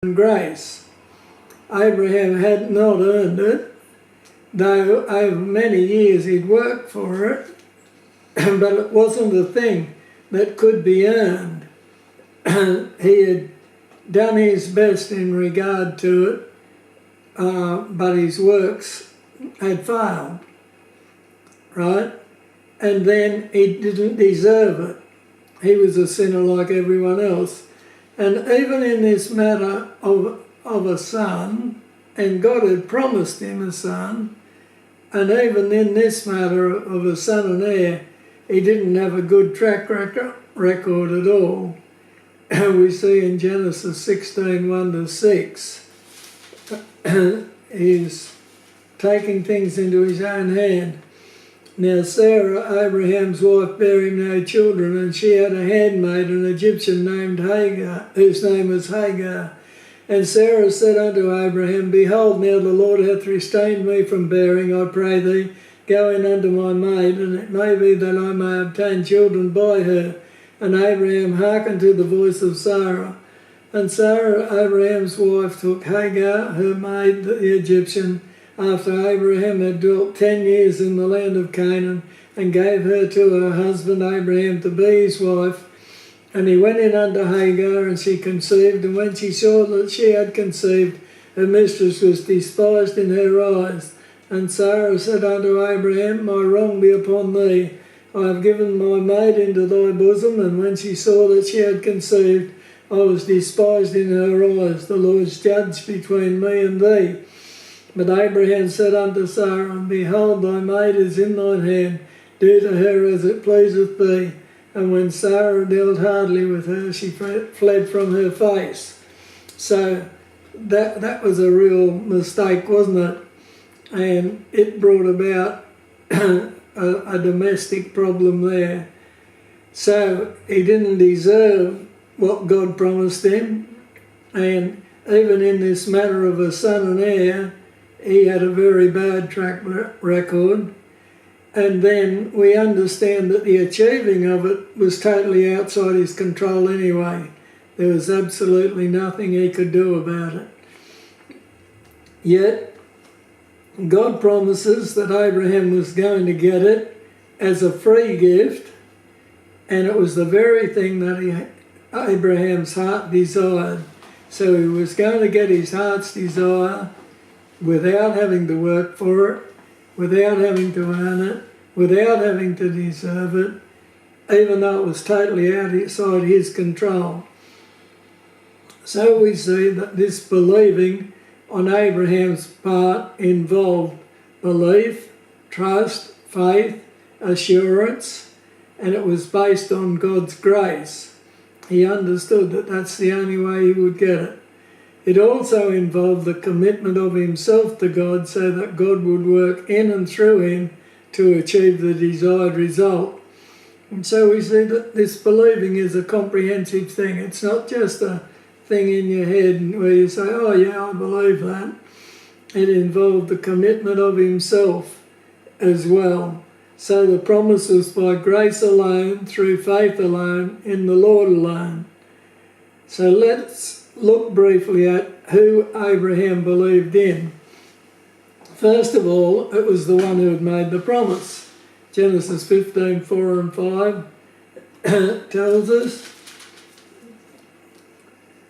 grace. Abraham had not earned it, though over many years he'd worked for it, but it wasn't a thing that could be earned. He had done his best in regard to it, but his works had failed, right? And then he didn't deserve it. He was a sinner like everyone else. And even in this matter of a son, and God had promised him a son, and even in this matter of a son and heir, he didn't have a good track record at all. We see in Genesis 16, 1-6, he's taking things into his own hand. Now Sarah, Abraham's wife, bare him no children, and she had a handmaid, an Egyptian named Hagar, whose name was Hagar. And Sarah said unto Abraham, Behold, now the Lord hath restrained me from bearing, I pray thee, go in unto my maid, and it may be that I may obtain children by her. And Abraham hearkened to the voice of Sarah. And Sarah, Abraham's wife, took Hagar, her maid, the Egyptian, after Abraham had dwelt 10 years in the land of Canaan, and gave her to her husband Abraham to be his wife. And he went in unto Hagar, and she conceived, and when she saw that she had conceived, her mistress was despised in her eyes. And Sarah said unto Abraham, My wrong be upon thee. I have given my maid into thy bosom. And when she saw that she had conceived, I was despised in her eyes. The Lord's judge between me and thee. But Abraham said unto Sarah, Behold, thy maid is in thine hand. Do to her as it pleaseth thee. And when Sarah dealt hardly with her, she fled from her face. So that was a real mistake, wasn't it? And it brought about a domestic problem there. So he didn't deserve what God promised him. And even in this matter of a son and heir, he had a very bad track record. And then we understand that the achieving of it was totally outside his control anyway. There was absolutely nothing he could do about it. Yet, God promises that Abraham was going to get it as a free gift, and it was the very thing that Abraham's heart desired. So he was going to get his heart's desire without having to work for it, without having to earn it, without having to deserve it, even though it was totally outside his control. So we see that this believing on Abraham's part involved belief, trust, faith, assurance, and it was based on God's grace. He understood that that's the only way he would get it. It also involved the commitment of himself to God so that God would work in and through him to achieve the desired result. And so we see that this believing is a comprehensive thing. It's not just a thing in your head where you say, oh yeah, I believe that. It involved the commitment of himself as well. So the promise was by grace alone, through faith alone, in the Lord alone. So let's look briefly at who Abraham believed in. First of all, it was the one who had made the promise. Genesis 15, 4 and 5 tells us,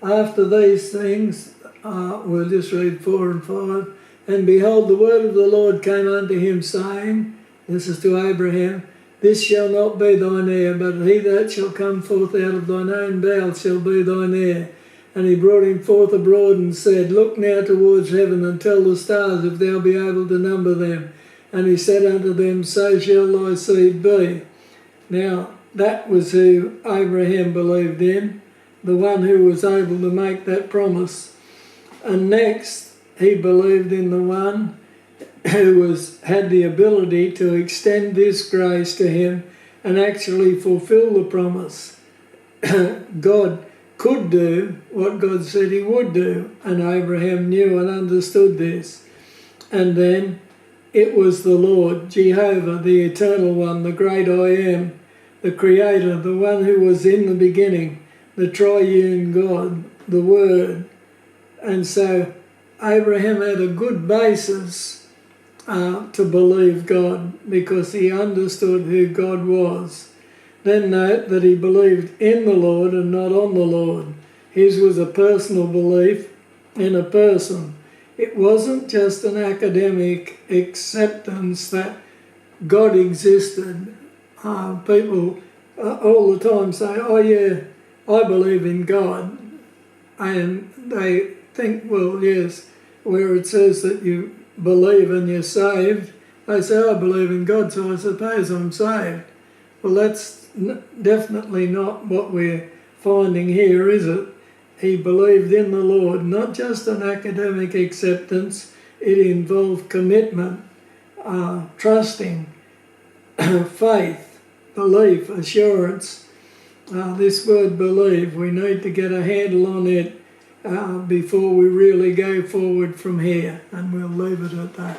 after these things, we'll just read 4 and 5, and behold, the word of the Lord came unto him, saying, this is to Abraham, this shall not be thine heir, but he that shall come forth out of thine own bowels shall be thine heir. And he brought him forth abroad and said, Look now towards heaven and tell the stars if thou be able to number them. And he said unto them, So shall thy seed be. Now, that was who Abraham believed in, the one who was able to make that promise. And next, he believed in the one who had the ability to extend this grace to him and actually fulfill the promise. God could do what God said he would do, and Abraham knew and understood this. And then it was the Lord, Jehovah, the Eternal One, the great I Am, the Creator, the one who was in the beginning, the triune God, the Word, And so Abraham had a good basis to believe God because he understood who God was. Then note that he believed in the Lord and not on the Lord. His was a personal belief in a person. It wasn't just an academic acceptance that God existed. People all the time say, oh yeah, I believe in God. And they think, well, yes, where it says that you believe and you're saved, they say, I believe in God, so I suppose I'm saved. Well, that's definitely not what we're finding here, is it? He believed in the Lord, not just an academic acceptance, it involved commitment, trusting, faith, belief, assurance. This word believe, we need to get a handle on it before we really go forward from here, and we'll leave it at that.